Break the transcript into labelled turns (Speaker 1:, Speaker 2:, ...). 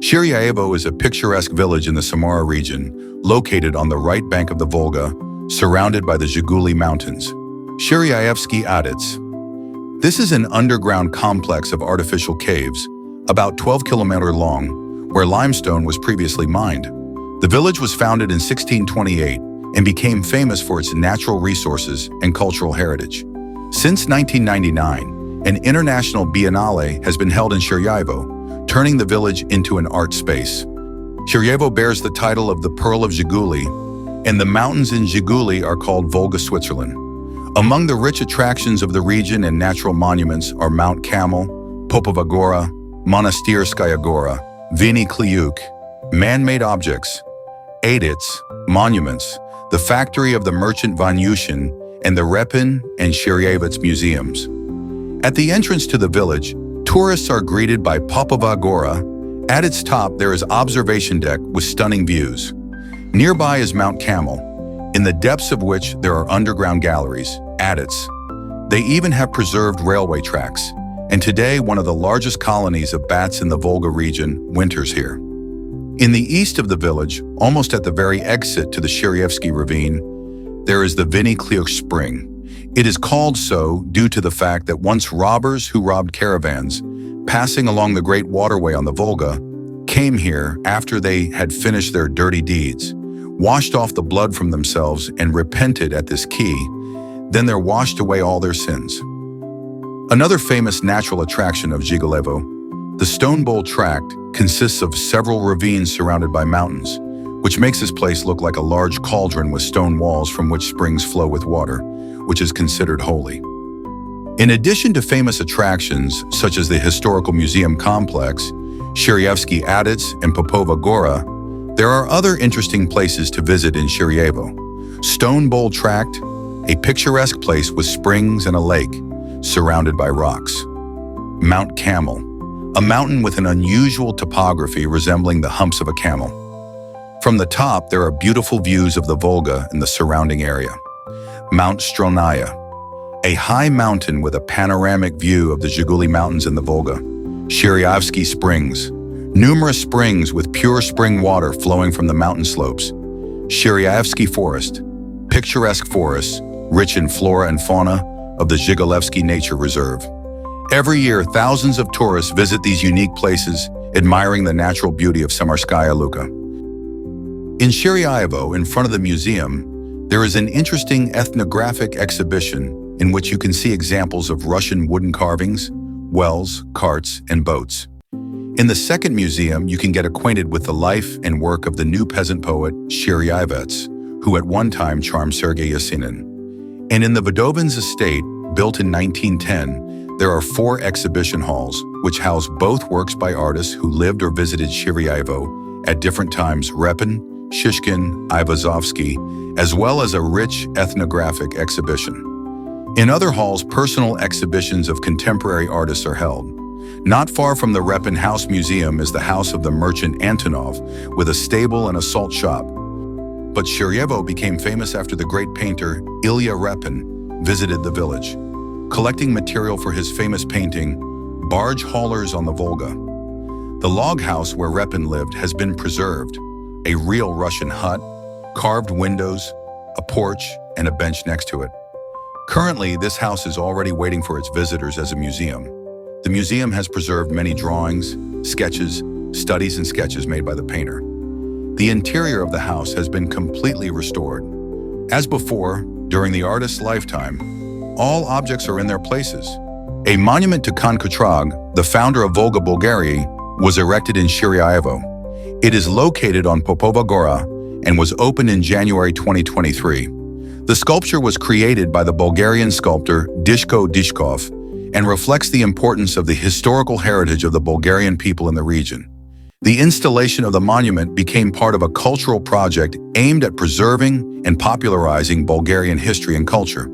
Speaker 1: Shiryaevo is a picturesque village in the Samara region, located on the right bank of the Volga, surrounded by the Zhiguli Mountains. Shiryaevo Adits. This is an underground complex of artificial caves, about 12 kilometers long, where limestone was previously mined. The village was founded in 1628 and became famous for its natural resources and cultural heritage. Since 1999, an international biennale has been held in Shiryaevo, turning the village into an art space. Shiryaevo bears the title of the Pearl of Zhiguli, and the mountains in Zhiguli are called Volga Switzerland. Among the rich attractions of the region and natural monuments are Mount Camel, Popova Gora, Monastyrskaya Gora, Vini Kliuk, man-made objects, Adits, monuments, the factory of the merchant Vanyushin, and the Repin and Shiryaevets museums. At the entrance to the village, tourists are greeted by Popova Gora. At its top, there is observation deck with stunning views. Nearby is Mount Camel, in the depths of which there are underground galleries, Adits. They even have preserved railway tracks, and today one of the largest colonies of bats in the Volga region winters here. In the east of the village, almost at the very exit to the Shiryaevsky ravine, there is the Vini Kliuk spring. It is called so due to the fact that once robbers who robbed caravans passing along the great waterway on the Volga came here after they had finished their dirty deeds, washed off the blood from themselves and repented at this quay, then there washed away all their sins. Another famous natural attraction of Zhiguli, the Stone Bowl Tract, consists of several ravines surrounded by mountains, which makes this place look like a large cauldron with stone walls from which springs flow with water, which is considered holy. In addition to famous attractions such as the historical museum complex, Shiryaevo Adits and Popova Gora, there are other interesting places to visit in Shiryaevo. Stone Bowl Tract, a picturesque place with springs and a lake, surrounded by rocks. Mount Camel, a mountain with an unusual topography resembling the humps of a camel. From the top, there are beautiful views of the Volga and the surrounding area. Mount Stromnaya, a high mountain with a panoramic view of the Zhiguli Mountains and the Volga. Shiryaevo Springs, numerous springs with pure spring water flowing from the mountain slopes. Shiryaevo Forest, picturesque forests, rich in flora and fauna of the Zhigulevsky Nature Reserve. Every year, thousands of tourists visit these unique places, admiring the natural beauty of Samarskaya Luka. In Shiryaevo, in front of the museum, there is an interesting ethnographic exhibition in which you can see examples of Russian wooden carvings, wells, carts, and boats. In the second museum, you can get acquainted with the life and work of the new peasant poet Shiryaevets, who at one time charmed Sergei Yesenin. And in the Vadovins estate, built in 1910, there are 4 exhibition halls, which house both works by artists who lived or visited Shiryaevo at different times, Repin, Shishkin, Ivazovsky, as well as a rich ethnographic exhibition. In other halls, personal exhibitions of contemporary artists are held. Not far from the Repin House Museum is the house of the merchant Antonov, with a stable and a salt shop. But Shiryaevo became famous after the great painter Ilya Repin visited the village, collecting material for his famous painting, Barge Haulers on the Volga. The log house where Repin lived has been preserved, a real Russian hut, carved windows, a porch, and a bench next to it. Currently, this house is already waiting for its visitors as a museum. The museum has preserved many drawings, sketches, studies, and sketches made by the painter. The interior of the house has been completely restored. As before, during the artist's lifetime, all objects are in their places. A monument to Khan Kutrag, the founder of Volga Bulgaria, was erected in Shiryaevo. It is located on Popova Gora and was opened in January 2023. The sculpture was created by the Bulgarian sculptor Dishko Dishkov and reflects the importance of the historical heritage of the Bulgarian people in the region. The installation of the monument became part of a cultural project aimed at preserving and popularizing Bulgarian history and culture.